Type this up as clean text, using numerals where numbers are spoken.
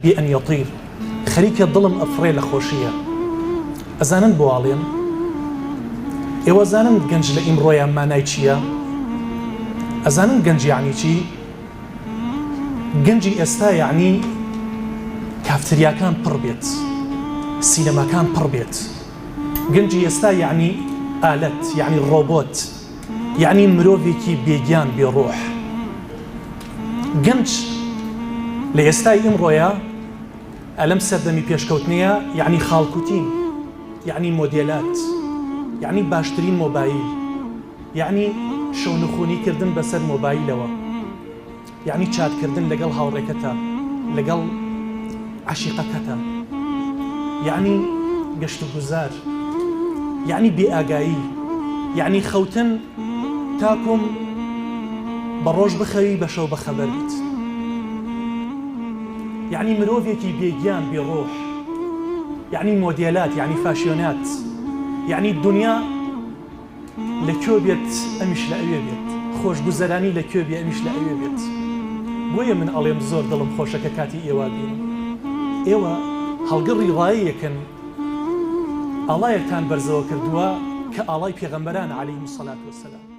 بأن يطير خەریکە دڵم ئەفڕێ لە خۆشیە ئەزانن بۆ ئاڵێن ئێوە زانن گەنج لە ئیمڕۆیان مانای چییە؟ ئەزانن گەنج یعنی چی؟ گەنجی ئێستا یعنی کافتریاکان پڕ بێت، سینەماکان پڕ بێت. گەنجی ئێستا یعنی ئالەت، یعنی ڕۆبۆت، یعنی مرۆڤێکی بێگیان بێڕۆح. گەنج لە ئێستای ئیمڕۆیە ئەلەم سەردەمی پێشکەوتنەیە یعنی خاڵکوتین، یعنی مۆدێلات، یعنی باشترین مۆبایل، یعنی شەونخوونیکردن بەسەر مۆبایلەوە، یعنی چاتکردن لەگەڵ هاوڕێکەتە، لەگەڵ عەشیقەکەتە، یعنی گەشت و گوزار، یعنی بێئاگایی، یعنی خەوتن تاکۆم بە ڕۆژ بخەوی بە شەو بەخەبەر بیت، یعنی مرۆڤێکی بێگیان بێڕۆح، یعنی مۆدێلات، یعنی فاشیۆنات، یعنی دنیا لەکوێ بێت ئەمیش لە ئەوێ بێت، خۆشگوزەرانی لەکوێ بێ ئەمیش لە ئەوێ بێت. بۆیە من ئەڵێم زۆر دڵم خۆشەکە کاتی ئێوە بین. ئێوە هەڵگەڕی ڕایەکەن ئاڵایەکتان بەرزەوە کردووە کە ئاڵای پێغەمبەران عەلەیهیموسەڵات وەسەلام.